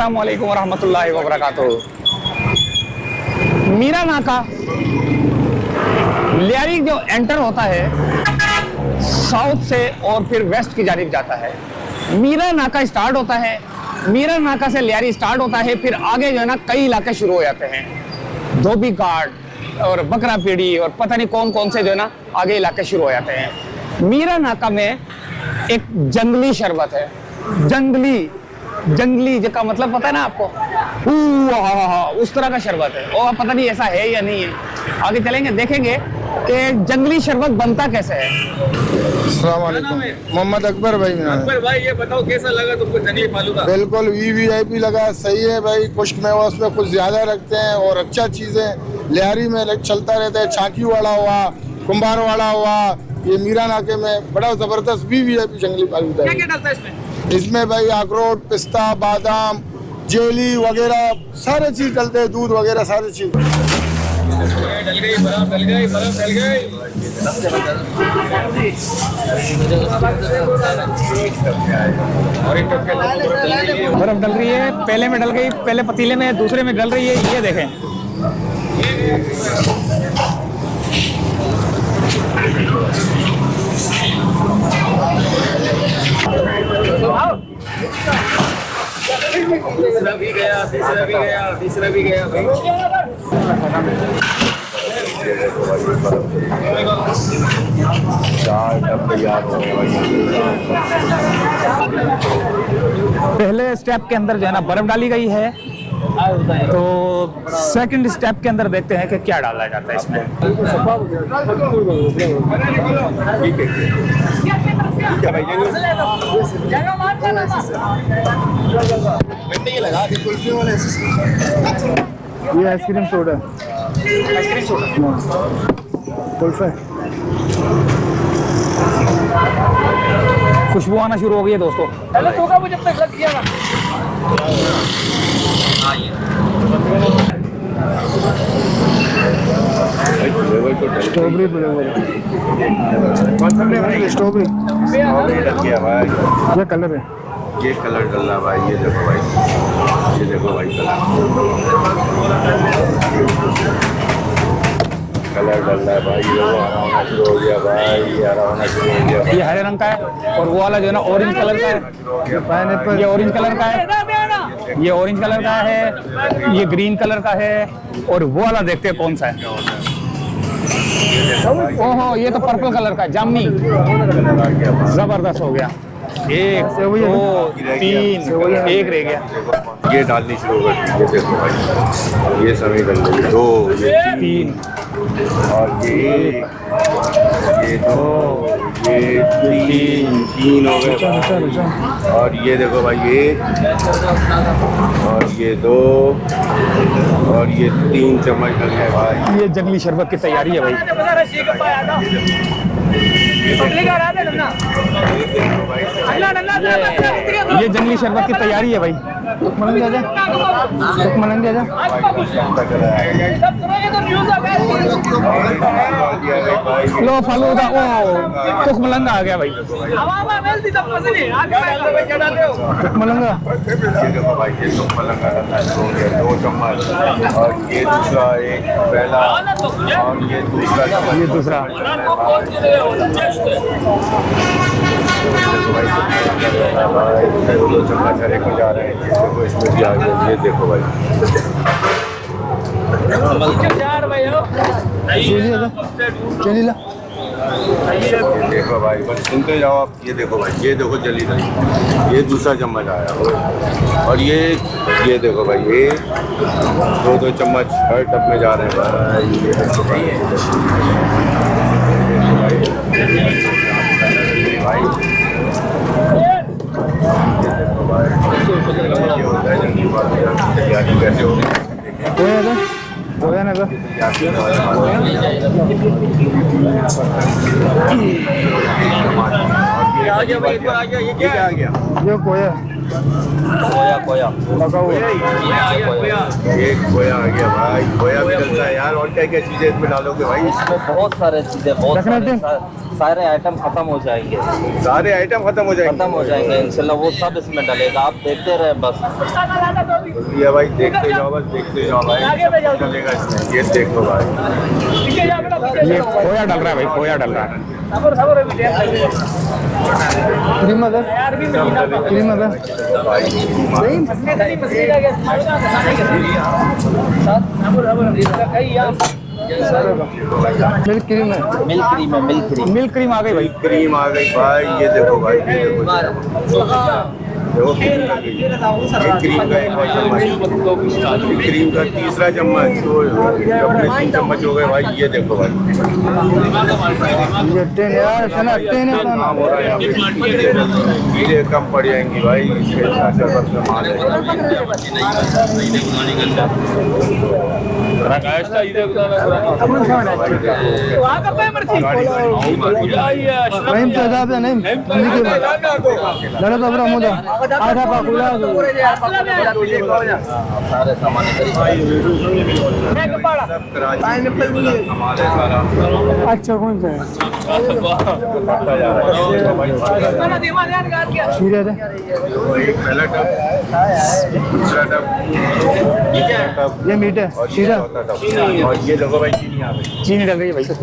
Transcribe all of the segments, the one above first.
अस्सलामुअलैकुम वरहमतुल्लाहि वबरकातुहू। मीरा नाका लियारी जो एंटर होता है साउथ से और फिर वेस्ट की जानिब जाता है। मीरा नाका स्टार्ट होता है, मीरा नाका से लियारी स्टार्ट होता है, फिर आगे जो है ना कई इलाके शुरू हो जाते हैं, धोबी घाट और बकरा पीढ़ी और पता नहीं कौन कौन से जो है ना आगे इलाके शुरू हो जाते हैं। मीरा नाका में एक जंगली शरबत है, जंगली का मतलब पता है ना आपको, उस तरह का शरबत है और पता नहीं ऐसा है या नहीं है। आगे चलेंगे देखेंगे कि जंगली शरबत बनता कैसे है। अस्सलाम वालेकुम, मोहम्मद अकबर भाई। अकबर भाई ये बताओ कैसा लगा तुमको जंगली फालूदा? बिल्कुल वीवीआईपी लगा, सही है भाई। खुश्क मेवा उसमें कुछ ज्यादा रखते हैं और अच्छा चीजें लियारी में चलता रहता है। छाकी वाला हुआ, कुंभार वाला हुआ, ये मीरा नाके में बड़ा जबरदस्त वीवीआईपी जंगली फालूदा है। क्या डलता है इसमें? इसमें भाई अखरोट, पिस्ता, बादाम, जेली वगैरह सारे चीज डलते हैं, दूध वगैरह सारी चीज। डल गई बर्फ, डल गई बर्फ, डल गई। बर्फ डल रही है, पहले में डल गई, पहले पतीले में, दूसरे में डल रही है। ये देखें, तीसरा भी गया, तीसरा भी गया, तीसरा भी गया भाई। पहले स्टेप के अंदर जो है ना बर्फ डाली गई है, तो सेकंड स्टेप के अंदर देखते हैं कि क्या डाला जाता है इसमें। ये आइसक्रीम सोडा, आइसक्रीम सोडा, कुल्फा। खुशबू आना शुरू हो गई है दोस्तों। जब तक लग गया स्ट्रॉबेरी फ्लेवर, स्ट्रॉबेरी डल गया भाई। ये कलर है, ये कलर डल रहा भाई। ये देखो भाई, ये देखो भाई कलर डल रहा है भाई। ये हरा होना शुरू हो गया भाई, ये हरा होना शुरू हो गया। ये हरे रंग का है और वो वाला जो है ना ऑरेंज कलर का है। पाइनएप्पल, ये ऑरेंज कलर का है, ये ऑरेंज कलर का है, ये ग्रीन कलर का है और वो वाला देखते हैं कौन सा है। ओहो, ये तो पर्पल कलर का है, जामनी। जबरदस्त हो गया। एक, दो, तीन, एक रह गया। ये डालनी शुरू कर दी। ये देखो भाई, ये सभी डल गई। दो, ये तीन और ये दो, ये तीन हो गए भाई। और ये देखो भाई, ये और ये दो और ये 3 चम्मच डल गए भाई। ये जंगली शरबत की तैयारी है भाई। ये जंगली शरबत की तैयारी है भाई। तुकमलंग आजा, तुकमलंग आजा। लो फालूदा, ओ तुकमलंगा आ गया भाई। तुकमलंगा, ये देखो भाई, ये तो मलंगा डलना शुरू हो गया। 2 चम्मच और ये दूसरा, एक पहला और ये दूसरा चम्मच। ये दूसरा। भाई 2 चम्मच हर एक में जा रहे हैं। ये देखो इसमें भी आ गया। ये देखो भाई, चली ला। ये देखो भाई, बस सुनते जाओ आप। ये देखो भाई, ये देखो जली रही। ये दूसरा चम्मच आया और ये देखो भाई, ये 2 चम्मच हर टप में जा रहे हैं भाई। ये देखो भाई, ये होता है जंगली फालूदा। तैयारी कैसे होती है होया ना आ गया भाई, आ गया। ये क्या आ गया? ये कोया खोया खोया लगा हुआ एक खोया आ गया भाई, खोया भी डलता है यार। और क्या क्या चीजें इसमें डालोगे भाई? इसमें बहुत सारे चीजें, बहुत Definitely. सारे आइटम खत्म हो जाएंगे, सारे आइटम खत्म हो जाएंगे। खत्म हो जाएंगे इंशाल्लाह, वो सब इसमें डलेगा, आप देखते रहे बस। ये भाई देखते जाओ, बस देखते जाओ भाई, चलेगा इसमें। ये देखो भाई, ये खोया डल रहा है भाई, खोया डल रहा है। Cream other cream other milk cream है, मिल्क क्रीम है, मिल्क क्रीम। मिल्क क्रीम आ गई भाई। क्रीम आ गई भाई। ये देखो भाई, ये देखो देखो क्रीम आ गई। ये क्रीम का एक और चम्मच, क्रीम का तीसरा चम्मच, तो अपने 3 चम्मच हो गए भाई। ये देखो भाई, ये टेन यार सना टेन है काम हो रहा है यहाँ पे। चीजें कम पड़ जाएंगी भाई, इसके साथ माल है। रहीम तो हिसाब से नहीं लड़ा तो बड़ा मुझे आधा पाकुला सारे सामान अच्छा कौन सा है शीरे थे पहला टब, दूसरा टब, तीसरा टब ये मीट है और शीरा चौथा टब। और ये देखो भाई, चीनी आ गई। चीनी डल रही है भाई। तो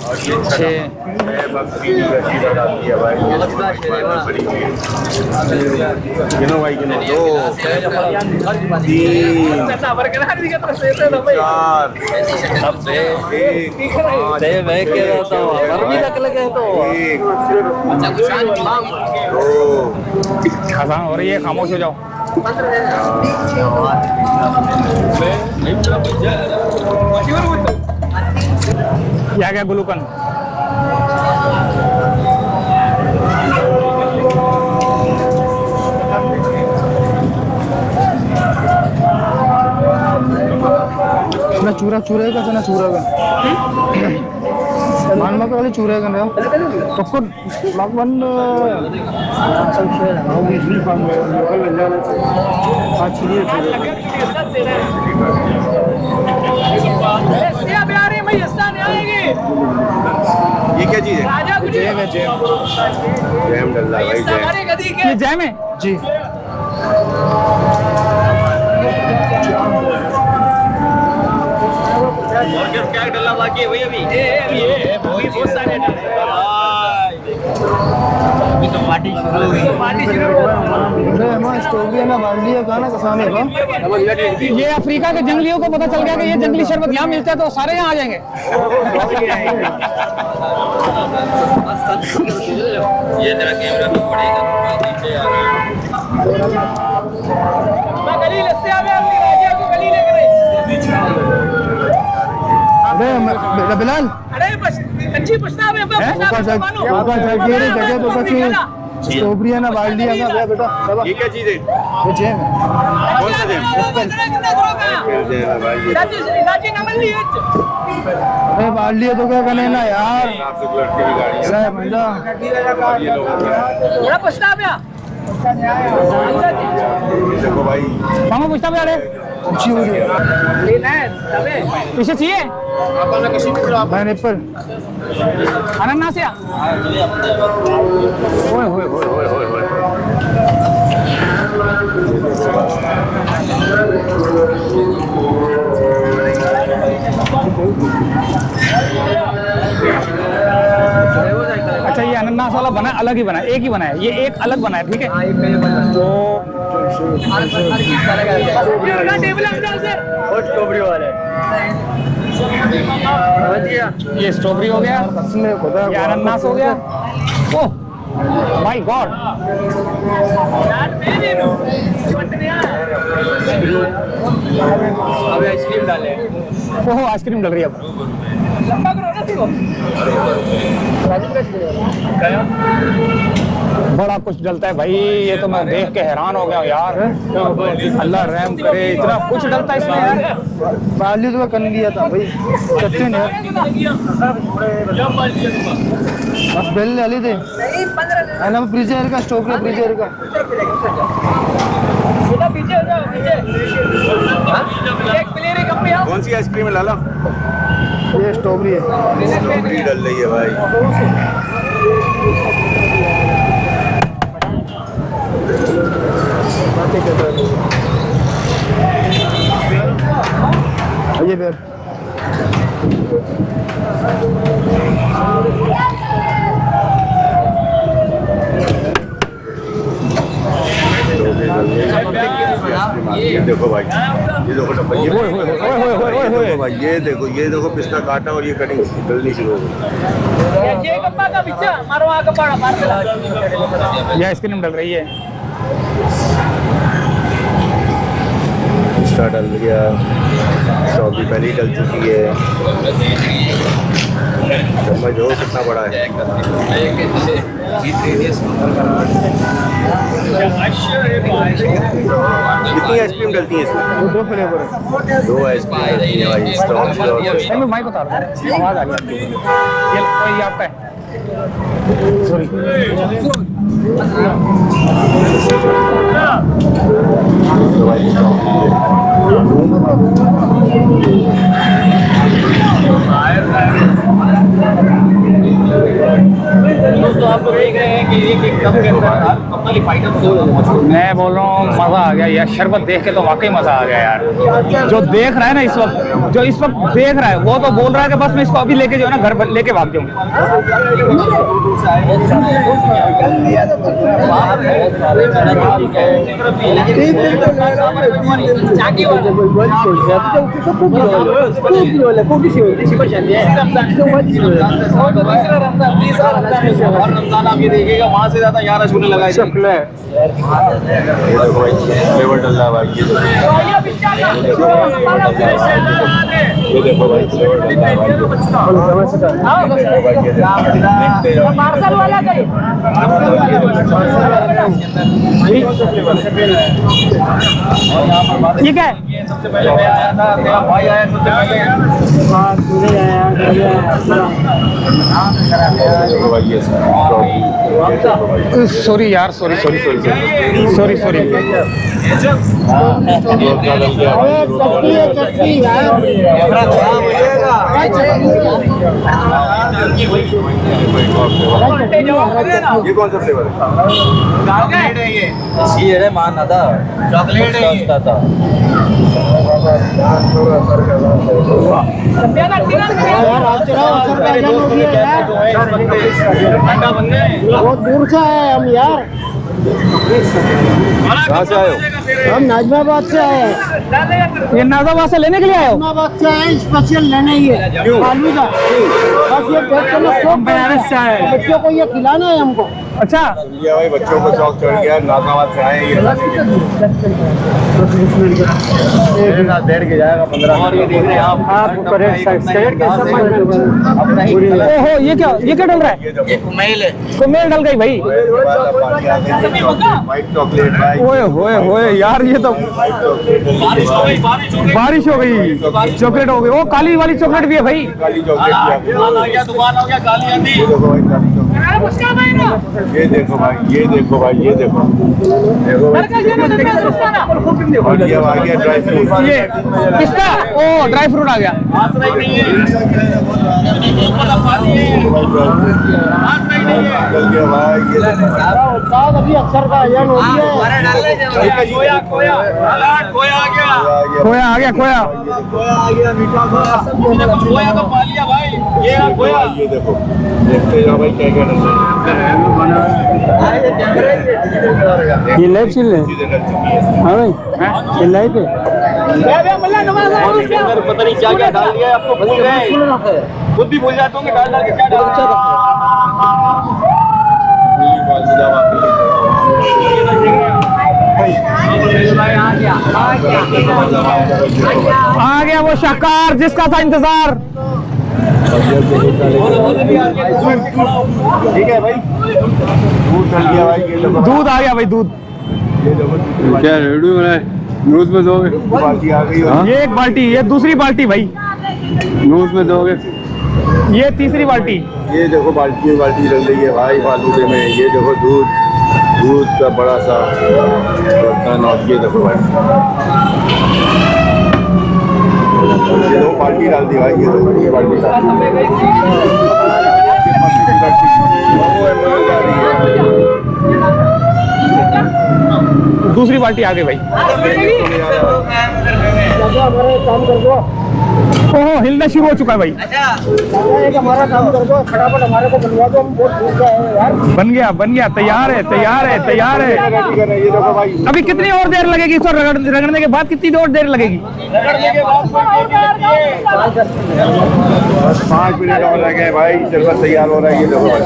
6 बकरी की रसी बताती है भाई। ये बड़ी हुई है। गिनो भाई, गिनो। 2 3 4 1 सेब है के रहता हूँ, गर्मी तक लगे तो 1 2 खजान हो रही है, खामोश हो जाओ। ये आ गया गुलूकन। चना चूरा चूरे का चना चूरा का मानमा का वाले चूरे का ना पक्को लगवन ये क्या चीज है? जैम है जैम। जैम डल रहा है भाई, जैम। ये जैम है जी। क्या डला बाकी है वही अभी बहुत सारे अभी तो पार्टी शुरू हो गई। स्ट्रॉबेरी ना बाल्टी है कहाँ ना कसाने का। ये अफ्रीका के जंगलियों को पता चल गया कि ये जंगली शरबत यहाँ मिलता है तो सारे यहाँ आ जाएंगे। ये तेरा कैमरा तो पड़ेगा नीचे यार। गली लस्सी आवे अपनी राजिया को गली लेकर अरे बिलाल अरे बस अच्छी पछता है जगह तो बची स्ट्रॉबेरी ना बाल्टी है ना बेटा। ये क्या चीज है? ये जैम है। कौन सा जैम? जैम है भाई। ये अरे बाल्टी है तो क्या करने ना यार। आपसे लड़के की गाड़ी है। अरे भैया और ये लोगों का देखो भाई, मामा पूछता भी अरे अच्छी हो रही है। इसे चाहिए पाइनएप्पल अनानास या ओए होए होए होए होए होए। अच्छा ये अनानास वाला बना अलग ही बना है, एक ही बना है, ये एक अलग बना है, ठीक है। तो स्ट्रॉबेरी वाले ये स्ट्रॉबेरी हो गया, ये अनानास हो गया। ओह माय गॉड अभी आइसक्रीम डाले ओहो आइसक्रीम डल रही है अब बड़ा कुछ डलता है भाई ये तो मैं देख के हैरान हो गया यार अल्लाह रहम करे इतना कुछ डलता है इसमें यार बालू तो कर लिया था भाई सच्चे ने बस बेल डाली थे है ना फ्रीजर का स्टॉक है फ्रीजर का कौन सी आइसक्रीम है लाला? ये स्ट्रॉबेरी है स्ट्रॉबेरी डल रही है भाई। ये फिर ये देखो भाई ये देखो डब्बा ये देखो भाई ये देखो पिस्ता काटा और ये कटिंग गलनी शुरू हो गई। ये आइसक्रीम डल रही है पिस्ता डल गया स्ट्रॉबेरी पहले ही डल चुकी है। चम्मच जो कितना बड़ा है कितनी आइसक्रीम डलती है इसमें? दो फ्लेवर है दो आइसक्रीम डलती है भाई स्ट्रॉबेरी और मैं माइक उतार दूं आवाज आ रही है ये आपका है सॉरी तो भाई दोस्तों आप लोग देख रहे हैं कि एक कप के अंदर मुख्तलिफ आइटम मैं बोल रहा हूँ मजा आ गया यार शरबत देख के तो वाकई मजा आ गया यार जो देख रहा है ना इस वक्त देख रहा है वो तो बोल रहा है कि बस मैं इसको अभी लेके जो है ना घर लेके भाग जाऊंगा। रमजान आप ये देखिएगा वहाँ से ज्यादा यहाँ रसगुल्ले लगाए ये देखो भाई फ्लेवर डल रहा है भाई ये देखो भाई फ्लेवर डल रहा है ये क्या है सबसे पहले मैं आया था मेरा भाई आया सबसे देखो भाई ये सॉरी यार सॉरी ये कौन सा फ्लेवर है? चॉकलेट है ये ये माना था चॉकलेट है ये था ठंडा बन गए बहुत दूर से आए हम यार कहाँ से आए हो? हम नाजमाबाद से आए हैं ये नाजाबाद से लेने के लिए आए हो नाजमाबाद से आए स्पेशल लेने ही है आलू का बस ये देख के लोग खूब बनारस से आए बच्चों को ये खिलाना है हमको अच्छा ये भाई बच्चों को शौक चढ़ गया नाजमाबाद से आए ये बैठ के जाएगा 15 और ये देख रहे हैं आप ओहो ये क्या डल रहा है ये कुमेल है कुमेल डल गई भाई व्हाइट चॉकलेट भाई ओए होए होए यार ये तो बारिश हो गई बारिश हो गई चॉकलेट हो गई वो काली वाली चॉकलेट भी है भाई काली चॉकलेट आ गया दुकान हो गया काली आंधी ये देखो भाई काली चॉकलेट ये देखो भाई ये देखो भाई ये देखो और ये आ गया ड्राई फ्रूट ये पिस्ता ओ ड्राई फ्रूट आ गया हाथ नहीं है चल गया भाई ये देखो भाई। अभी अक्सर का अयन हो गया खोया खोया खोया आ गया खोया आ गया खोया खोया तो पा लिया भाई ये रहा खोया ये देखो देखते जाओ भाई क्या क्या डल रहा ये लाइव चल रहा है चीजें डल चुकी है हाँ भाई ये लाइव है पता नहीं क्या क्या डाल दिया है, आपको भूल गए खुद भी भूल जाते होंगे डाल डाल के क्या डाल आ गया वो शाहकार जिसका था इंतजार। ठीक है भाई, दूध चल गया भाई, ये लो दूध आ गया भाई, दूध। क्या रेडी हो रहा है? न्यूज में दोगे? बाल्टी आ गई। हाँ? ये एक बाल्टी, ये दूसरी बाल्टी भाई, न्यूज में दोगे? ये तीसरी बाल्टी। ये देखो बाल्टी लग रही है भाई फालूदे में। ये देखो दूध का बड़ा सा बर्तन, और ये देखो भाई, ये दो बाल्टी डाल दी भाई, ये दो बाल्टी डाल दी। दूसरी बाल्टी आ गई भाई। ओहो, हिलना शुरू हो चुका है भाई। हमारा काम कर दो फटाफट, हमारे को बनवा दो, हम बहुत भूख गए हैं यार। बन गया, तैयार है। ये देखो भाई, अभी कितनी और देर लगेगी इसको रगड़ने के बाद? कितनी और देर लगेगी? बस 5 मिनट और लगे भाई, शरबत तैयार हो रहा है। ये देखो भाई,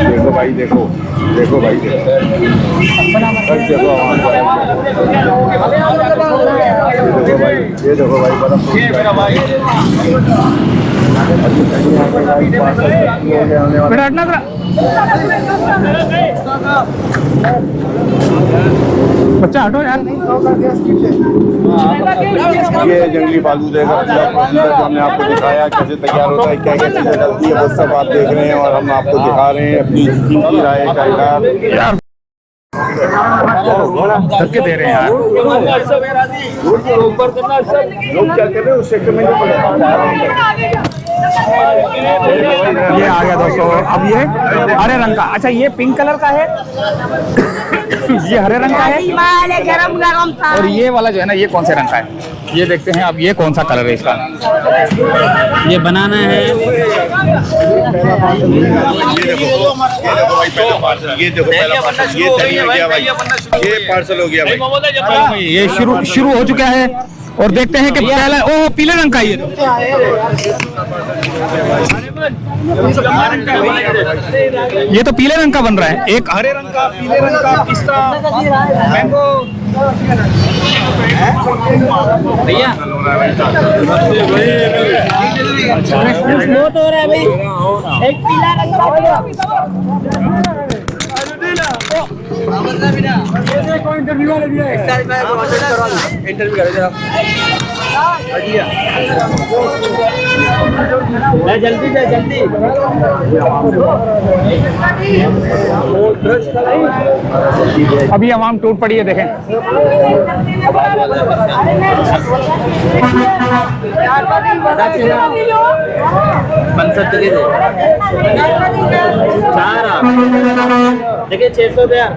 देखो भाई, देखो भाई, देखो भाई, ये देखो भाई, बर्फ बेटा हटना जरा। बच्चा हटो यार। ये जंगली फालूदे का जो हमने आपको दिखाया कैसे तैयार होता है, क्या क्या चीजें डलती है, वो सब आप देख रहे हैं और हम आपको दिखा रहे हैं अपनी कीमती राय का इलाज। यार धक्के दे रहे हैं यार। लोग क्या कर रहे हैं उस सेक्टर में नहीं पड़े। ये आ गया दोस्तों। अब ये हरे रंग का, अच्छा ये पिंक कलर का है, ये हरे रंग का है, और ये वाला जो है ना, ये कौन से रंग का है? ये देखते हैं अब ये कौन सा कलर है इसका। ये बनाना है। ये देखो पहला पार्सल, ये तैयार हो गया भाई, ये पार्सल हो गया भाई। ये शुरू हो चुका है और देखते हैं कि पहला, ओह पीले रंग का ये तो पीले रंग का बन रहा है। एक हरे रंग का, पीले रंग का, पिस्ता, मैंगो। भैया बहुत हो रहा है भाई, एक पीला रंग का जल्दी अभी आवाम टूट पड़ी है, देखें। देखिए 600 यार।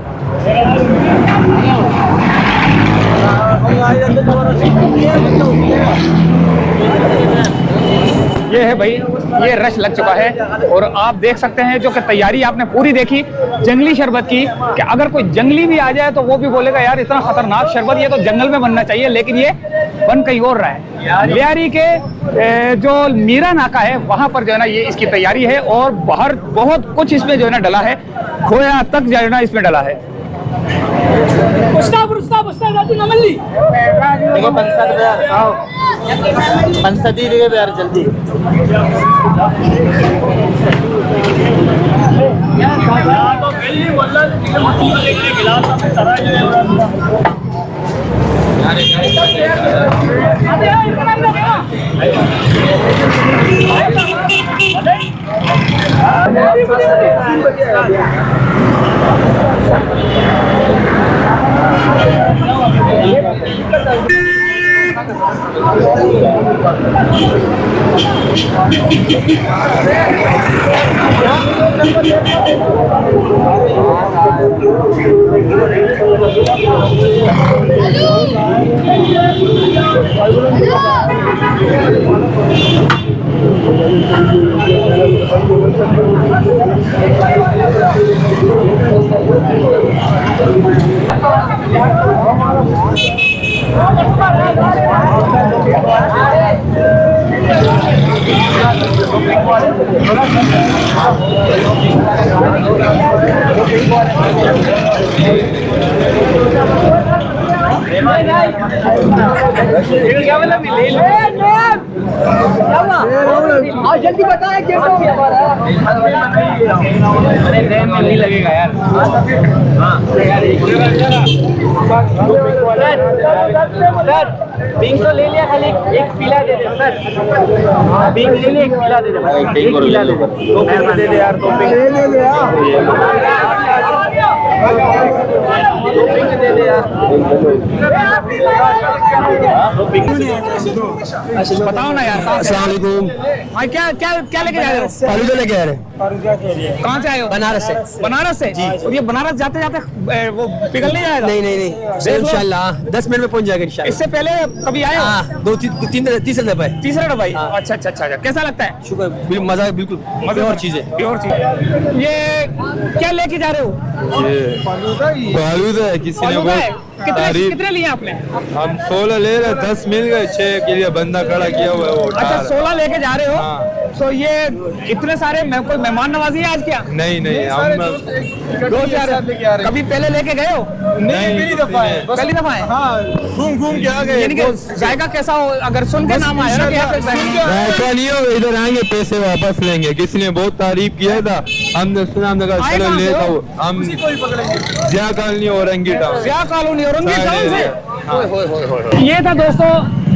ये है भाई, ये रश लग चुका है और आप देख सकते हैं जो कि तैयारी आपने पूरी देखी जंगली शरबत की, कि अगर कोई जंगली भी आ जाए तो वो भी बोलेगा यार इतना खतरनाक शरबत ये तो जंगल में बनना चाहिए, लेकिन ये बन कहीं और रहा है। लियारी के जो मीरा नाका है वहां पर जो है ना ये इसकी तैयारी है, और बाहर बहुत कुछ इसमें जो है ना डला है, खोया तक जो है ना इसमें डला है। देखो 65 यार, आओ 65 देखो यार जल्दी। जल्दी बताएं क्या नहीं लगेगा यार। सर पिंक तो ले लिया, खाली एक पीला दे दे सर। पिंक ले लिया, एक पीला दे दे। एक पीला दे दे, दो पिंक दे दे यार, दो पिंक दे दे यार, दो पिंक दे दे यार। बताओ ना यार। अस्सलामुअलैकुम। हाँ, क्या क्या क्या लेके जा रहे हो? फालूदा लेके आ रहे हैं। कहाँ से आए हो? बनारस से। बनारस से? और ये बनारस जाते जाते वो पिघल नहीं जाएगा? नहीं नहीं नहीं, देख लो। इंशाल्लाह 10 मिनट में पहुंच जाएगा इंशाल्लाह। इससे पहले कभी आए हो? हाँ, तीसरा दफा है। तीसरा डब्बा ही? अच्छा अच्छा अच्छा अच्छा। कैसा लगता है? शुक्र, बिल्कुल मजा, बिल्कुल मजा और चीज है। प्योर चीज। ये क्या लेके जा रहे हो? फालूदा है, किसी ने फालूदा है? बहुत तारीफ। कितने लिए आपने? हम 16 ले रहे, 10 मिल गए, 6 के लिए बंदा खड़ा किया हुआ है वो उठा अच्छा, रहा है। 16 लेके जा रहे हो? हाँ। तो ये इतने सारे कोई मेहमान नवाजी है आज क्या? नहीं नहीं, हम दो चार कभी पहले लेके गए हो? नहीं, पहली दफा है। पहली दफा है? घूम घूम के आ गए। यानी कि जायका कैसा हो? अगर सुन के नाम आया ना कि यहाँ पे ऐसा नहीं हो, इधर आएंगे पैसे वापस लेंगे। किसी ने बहुत तारीफ किया था, हमने सुना, हमने कहा आए चलो कहाँ से लेता हो? हूँ। हम जिया कॉलोनी औरंगी टाउन। क्या कॉलोनी औरंगी टाउन से? हाँ। ये था दोस्तों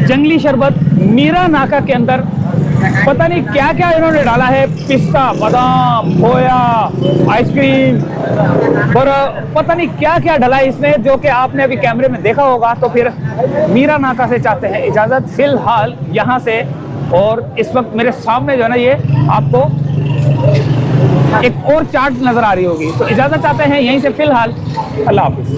जंगली शरबत मीरा नाका के अंदर। पता नहीं क्या क्या इन्होंने डाला है, पिस्ता, बादाम, खोया, आइसक्रीम, और पता नहीं क्या क्या डाला है इसमें, जो कि आपने अभी कैमरे में देखा होगा। तो फिर मीरा नाका से चाहते हैं इजाज़त फिलहाल यहाँ से। और इस वक्त मेरे सामने जो है ना, ये आपको एक और चाट नजर आ रही होगी। तो इजाज़त चाहते हैं यहीं से फिलहाल। अल्लाह हाफिज़।